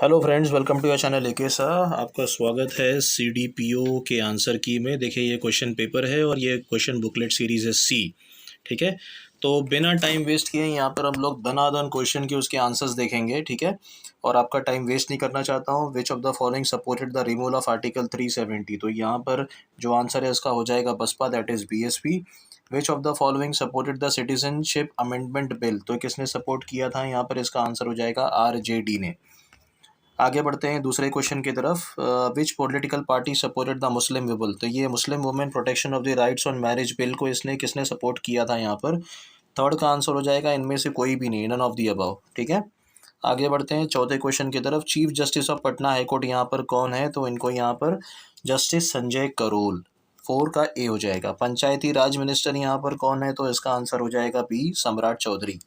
Hello friends, welcome to your channel AK सा। आपका स्वागत है सीडीपीओ के आंसर की में। देखिए, ये क्वेश्चन पेपर है और ये क्वेश्चन बुकलेट सीरीज है सी। ठीक है, तो बिना टाइम वेस्ट किए यहाँ पर हम लोग धनाधन क्वेश्चन के उसके आंसर्स देखेंगे। ठीक है, और आपका टाइम वेस्ट नहीं करना चाहता हूँ। विच of the following supported the removal of article 370? तो यहाँ पर जो आंसर है इसका हो जाएगा Baspa, that is BSP. Which of the following supported the citizenship amendment bill? तो किसने सपोर्ट किया था? यहाँ पर इसका आंसर हो जाएगा आरजेडी ने। आगे बढ़ते हैं दूसरे क्वेश्चन की तरफ। Which political party supported the Muslim विबल? तो ये Muslim women protection of the rights on marriage bill को इसने किसने सपोर्ट किया था? यहाँ पर थर्ड का आंसर हो जाएगा इनमें से कोई भी नहीं, नन ऑफ दी अबव। ठीक है, आगे बढ़ते हैं चौथे क्वेश्चन की तरफ। Chief justice of Patna high court यहाँ पर कौन है? तो इनको यहाँ पर जस्टिस संजय करोल, फोर का ए हो जाएगा। पंचायती राज मिनिस्टर यहाँ पर कौन है? तो इसका आंसर हो जाएगा बी, सम्राट चौधरी।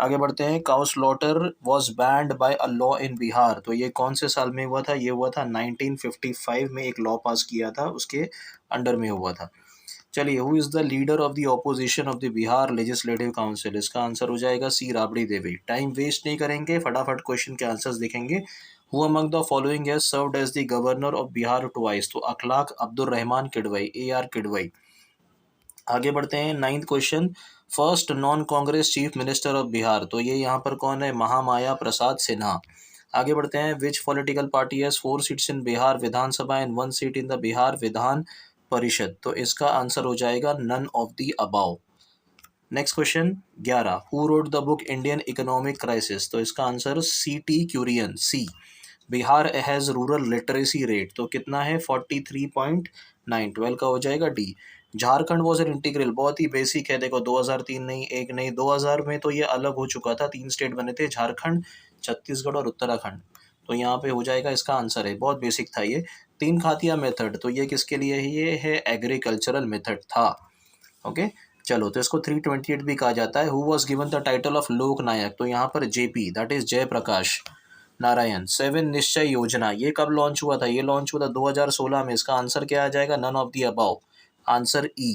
आगे बढ़ते हैं। Cow slaughter was banned by a law in Bihar? तो ये कौन से साल में हुआ था? ये हुआ था 1955 में, एक लॉ पास किया था उसके अंडर में हुआ था। चलिए, who is the leader of the opposition of the Bihar legislative council? इसका आंसर हो जाएगा C, Rabri Devi. Time waste नहीं करेंगे, फटाफट क्वेश्चन के आंसर्स देखेंगे। Who among the following has served as the governor of Bihar twice? तो अखलाक अब्दुल रहमान किडवई, ए आर किडवई। आगे बढ़ते हैं ninth question. First non Congress chief minister of Bihar? तो ये यहाँ पर कौन है? महामाया प्रसाद सिन्हा। आगे बढ़ते हैं। Which political party has 4 seats in Bihar Vidhansabha and 1 seat in the Bihar Vidhan Parishad? तो इसका आंसर हो जाएगा none of the above. Next question 11। Who wrote the book Indian economic crisis? तो इसका आंसर C T Kurien, C. Bihar has rural literacy rate? तो कितना है? 43.9। 12 का हो जाएगा D. Jharkhand was an integral? बहुत ही बेसिक है। देखो, 2003 नहीं, एक नहीं, 2000 में तो ये अलग हो चुका था। 3 स्टेट बने थे, झारखंड, छत्तीसगढ़ और उत्तराखंड। तो यहाँ पे हो जाएगा इसका आंसर है, बहुत बेसिक था ये। तीन खातिया मेथड, तो ये किसके लिए है? ये है एग्रीकल्चरल मेथड था। ओके, चलो, तो इसको 328 भी कहा जाता है। Who was given the title of Lok Nayak? तो यहाँ पर JP, that is Jayaprakash Narayan. 7 Nishchay योजना, ये कब लॉन्च हुआ था? ये लॉन्च हुआ था 2016 में। इसका आंसर क्या आ जाएगा? None of the above, answer E.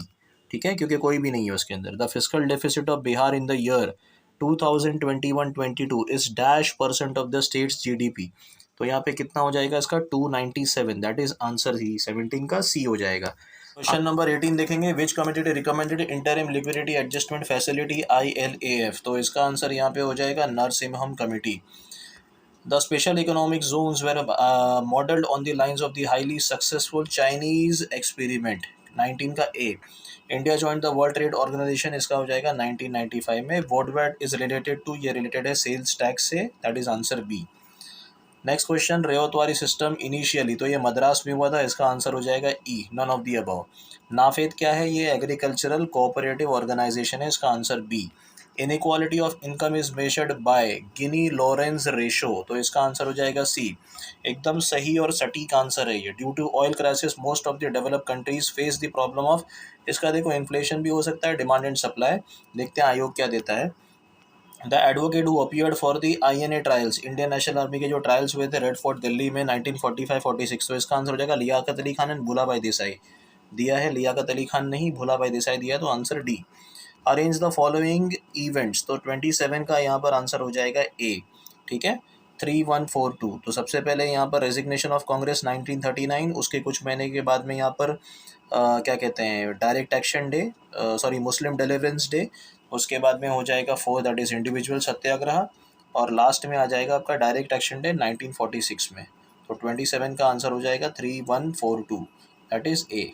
ठीक है, क्योंकि कोई भी नहीं है उसके अंदर। The fiscal deficit of Bihar in the year 2021-22 is dash percent of the state's GDP? तो यहाँ पे कितना हो जाएगा इसका? 297, दैट इज आंसर ही 17 का सी हो जाएगा। क्वेश्चन नंबर 18 देखेंगे। विच committee recommended interim liquidity adjustment facility ILAF? तो इसका आंसर यहाँ पे हो जाएगा Narasimham committee. The special economic zones were modeled on the lines of the highly successful Chinese experiment। 19 का A. India join the world trade organization? इसका हो जाएगा 1995 में। वोट इज रिलेटेड टू, ये रिलेटेड है सेल्स टैक्स से, that is answer B. Next question. Ryotwari system initially? तो ये मद्रास में हुआ था, इसका आंसर हो जाएगा E, none of the above. NAFED क्या है? ये एग्रीकल्चरल कोऑपरेटिव ऑर्गेनाइजेशन है, इसका answer B. Inequality of income is measured by Gini Lorenz ratio? तो इसका आंसर हो जाएगा सी। एकदम सही और सटीक आंसर है ये। Due to oil crisis most of the developed countries face the problem of, इसका देखो इन्फ्लेशन भी हो सकता है, डिमांड एंड सप्लाई। देखते हैं आयोग क्या देता है। The advocate who appeared for the INA trials? Indian national army के जो ट्रायल्स हुए थे रेड फोर्ट दिल्ली में 1945-46, तो इसका आंसर हो जाएगा लियाकत अली खान एंड भूलाभाई देसाई। दिया है लियाकत अली खान नहीं, भूलाभाई देसाई दिया, तो answer D. Arrange the following events? तो 27 का यहाँ पर आंसर हो जाएगा ए। ठीक है, 3142। तो सबसे पहले यहाँ पर रेजिग्नेशन ऑफ कांग्रेस 1939, उसके कुछ महीने के बाद में यहाँ पर क्या कहते हैं, डायरेक्ट एक्शन डे, सॉरी मुस्लिम डिलीवरेंस डे। उसके बाद में हो जाएगा 4, दैट इज इंडिविजुअल सत्याग्रह। और लास्ट में आ जाएगा आपका डायरेक्ट एक्शन डे 1946 में। तो 27 का आंसर हो जाएगा 3142, दैट इज ए।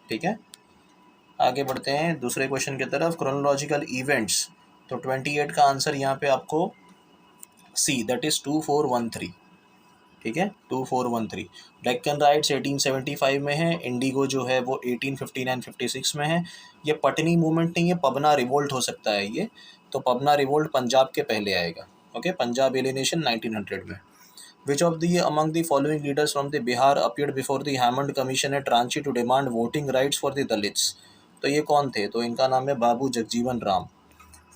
ठीक है, आगे बढ़ते हैं दूसरे क्वेश्चन की तरफ। Chronological events? तो 28 का आंसर यहाँ पे आपको सी, दैट इज 2413। ठीक है, 2413। डेक्कन राइट्स 1875 में है। इंडिगो जो है वो 1859-56 में है। ये पटनी मूवमेंट नहीं है, पबना रिवोल्ट हो सकता है ये। तो पबना रिवोल्ट पंजाब के पहले आएगा। ओके, पंजाब एलिनेशन 1900 में। Which of the among the following leaders from the Bihar appeared before the Hammond commission at Ranchi to demand voting rights for the Dalits? तो ये कौन थे? तो इनका नाम है Babu Jagjivan Ram.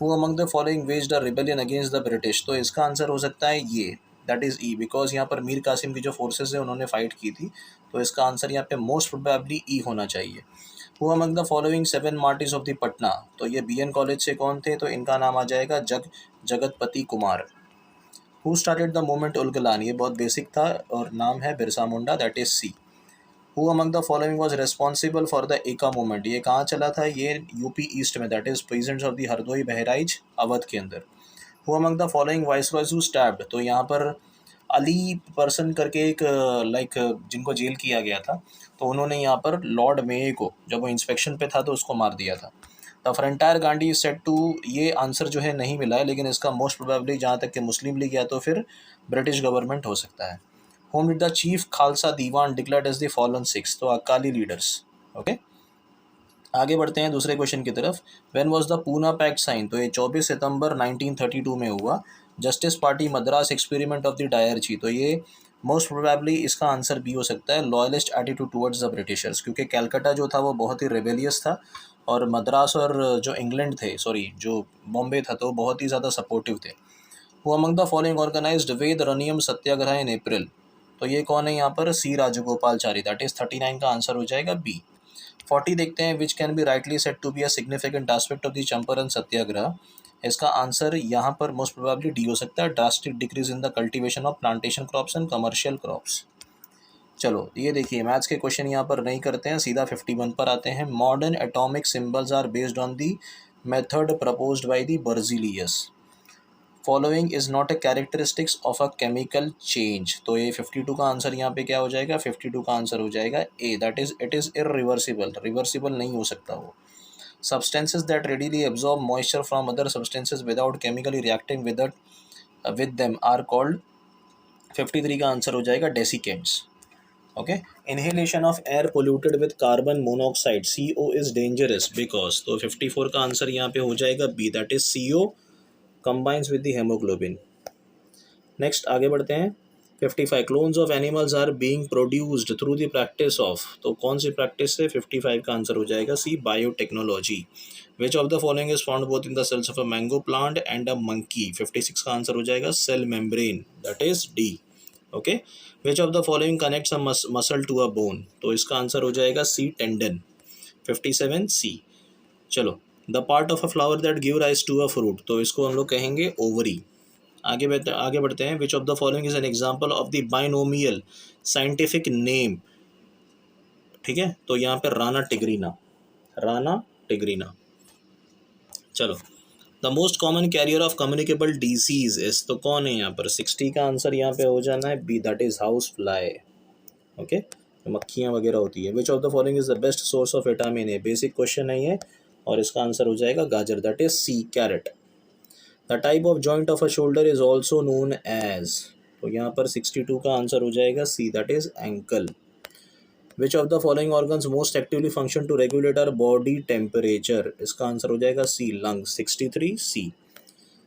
Who among the following waged a rebellion against the British? तो इसका आंसर हो सकता है ये, दैट इज ई, बिकॉज यहाँ पर मीर कासिम की जो फोर्सेस है उन्होंने फाइट की थी। तो इसका आंसर यहाँ पे मोस्ट प्रोबेबली ई होना चाहिए। Who among the following 7 Martin's of the Patna? तो ये BN कॉलेज से कौन थे? तो इनका नाम आ जाएगा Jagatpati Kumar. Who started the movement Ulgulan, ये बहुत बेसिक था और नाम है Birsa Munda, that is C. Who among the following was responsible for the Eka movement, ये कहाँ चला था, ये यूपी ईस्ट में, that is presents of the Hardoi Bahraich Awadh के अंदर। Who among the following viceroys who stabbed, तो यहाँ पर अली पर्सन करके एक लाइक जिनको जेल किया गया था, तो उन्होंने यहाँ पर लॉर्ड मेये को, जब वो इंस्पेक्शन पे था तो उसको मार दिया था। The frontier Gandhi set to, ये आंसर जो है नहीं मिला है, लेकिन इसका मोस्ट प्रोबेबली जहाँ तक कि मुस्लिम लीग या तो फिर ब्रिटिश गवर्नमेंट हो सकता है। Whom did the chief Khalsa Diwan declared as the fallen Sikhs, तो अकाली लीडर्स। ओके, आगे बढ़ते हैं दूसरे क्वेश्चन की तरफ। When was the Poona pact sign, तो ये 24 सितंबर 1932 में हुआ। Justice party Madras experiment of the dyarchy, तो ये मोस्ट प्रोबेबली इसका आंसर बी हो सकता है, loyalist attitude towards the Britishers, क्योंकि कैलकाटा जो था वो बहुत ही रेबेलियस था और मद्रास और जो इंग्लैंड थे, सॉरी जो बॉम्बे था, तो बहुत ही ज़्यादा सपोर्टिव थे। Who among the following organized Vedaranyam satyagraha in April, तो ये कौन है यहाँ पर, सी राजगोपालचारी, दैट इज 39 का आंसर हो जाएगा बी। 40 देखते हैं, which can be rightly said to be a significant aspect of the Champaran satyagraha, इसका आंसर यहाँ पर मोस्ट प्रोबेबली डी हो सकता है, drastic decrease in the cultivation of plantation crops and commercial crops. चलो ये देखिए, मैथ्स के क्वेश्चन यहाँ पर नहीं करते हैं, सीधा 51 पर आते हैं। Modern atomic symbols are based on the method proposed by the Berzelius, following is not a characteristics of a chemical change, तो ये 52 का आंसर यहाँ पे क्या हो जाएगा, 52 का आंसर हो जाएगा A, that is it is irreversible, reversible नहीं हो सकता वो। Substances that readily absorb moisture from other substances without chemically reacting with them are called, 53 का आंसर हो जाएगा desiccants. Okay, inhalation of air polluted with carbon monoxide CO is dangerous because, तो 54 का answer यहाँ पे हो जाएगा B, that is CO combines with the hemoglobin। Next आगे बढ़ते हैं। 55 clones of animals are being produced through the practice of, तो कौन सी प्रैक्टिस से, 55 का आंसर हो जाएगा C, biotechnology. Which of the following is found both in the cells of a mango plant and a monkey, 56 का answer हो जाएगा cell membrane, that is D. Okay, which of the following connects a muscle to a bone, तो इसका answer हो जाएगा सी, tendon, 57 C. चलो, the part of a flower that give rise to a fruit, तो इसको हम लोग कहेंगे ओवरी। आगे बढ़ते हैं। Which of the following is an example of the binomial scientific name, ठीक है, तो यहाँ पे राना टिग्रीना, राना टिग्रीना। चलो, the most common carrier of communicable disease is, तो कौन है यहाँ पर, 60 का आंसर यहाँ पे हो जाना है B, that is house fly. Okay, मक्खियाँ वगैरह होती है। Which of the following is the best source of vitamin A, basic question है ये, और इसका आंसर हो जाएगा गाजर, that is C, carrot. The type of joint of a shoulder is also known as, तो यहाँ पर 62 का आंसर हो जाएगा C, that is ankle. Which of the following organs most actively function to regulate our body temperature, इसका answer हो जाएगा C, lung, 63 C.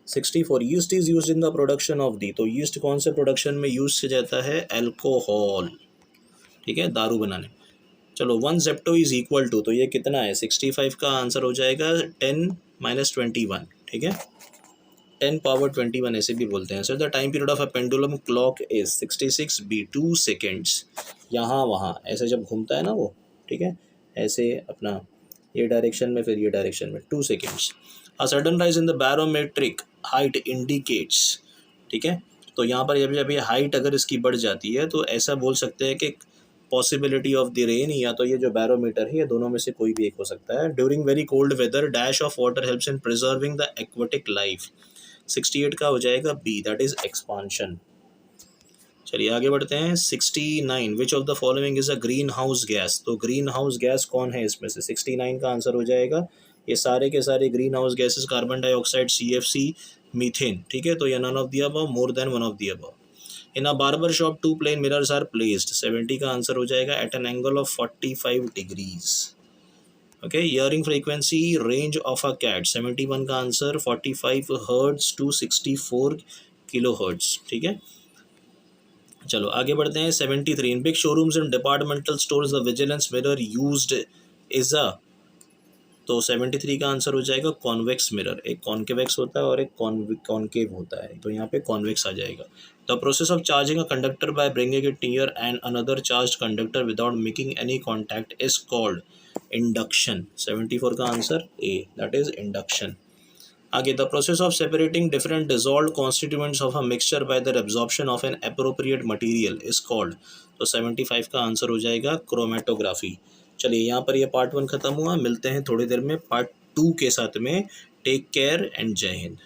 64 yeast is use in the production of the, तो यीस्ट कौन से production में use किया जाता है, एल्कोहल, ठीक है, दारू बनाने। चलो, 1 जेप्टो इज इक्वल टू, तो ये कितना है, 65 का आंसर हो जाएगा 10 - 21, ठीक है, 10 पावर 21 ऐसे भी बोलते हैं। Sir the time period of a pendulum clock is 66 B, 2 seconds, यहाँ वहाँ ऐसे जब घूमता है ना वो, ठीक है, ऐसे अपना ये डायरेक्शन में फिर ये डायरेक्शन में, 2 seconds. A sudden rise in the barometric height indicates, ठीक है, तो यहाँ पर जब ये हाइट अगर इसकी बढ़ जाती है तो ऐसा बोल सकते हैं कि पॉसिबिलिटी ऑफ द रेन, या तो ये जो बैरोमीटर है ये दोनों में से कोई भी एक हो सकता है। During very cold weather dash of water helps in preserving the aquatic life, 68 का हो जाएगा बी, दैट इज एक्सपांशन। चलिए आगे बढ़ते हैं। 69 विच of the following is a green house gas, तो ग्रीन हाउस गैस कौन है इसमें से, 69 का आंसर हो जाएगा, ये सारे के सारे green house gases, carbon dioxide, CFC, methane, ठीक है, तो ये none of the above, more than one of the above. In a barber shop 2 plane mirrors are placed, 70 का आंसर हो जाएगा at an angle of 45 degrees. Okay, hearing frequency range of a cat, 71 का answer 45 hertz to 64 kilo hertz, ठीक है। चलो आगे बढ़ते हैं। 73 in big showrooms and departmental stores the vigilance mirror used is a, तो 73 का आंसर हो जाएगा कॉन्वेक्स मिरर, एक कॉन्केवेक्स होता है और एक कॉन्केव होता है, तो यहाँ पे कॉन्वेक्स आ जाएगा। The process of charging a conductor by bringing it near and another charge conductor without making any contact is called induction, 74 का answer A, that is induction. आगे, the process of separating different dissolve constituents of a mixture by the absorption of an appropriate material is called. तो 75 का answer हो जाएगा chromatography. चलिए, यहाँ पर ये पार्ट 1 खत्म हुआ। मिलते हैं थोड़ी देर में पार्ट 2 के साथ में। टेक केयर एंड जय हिंद।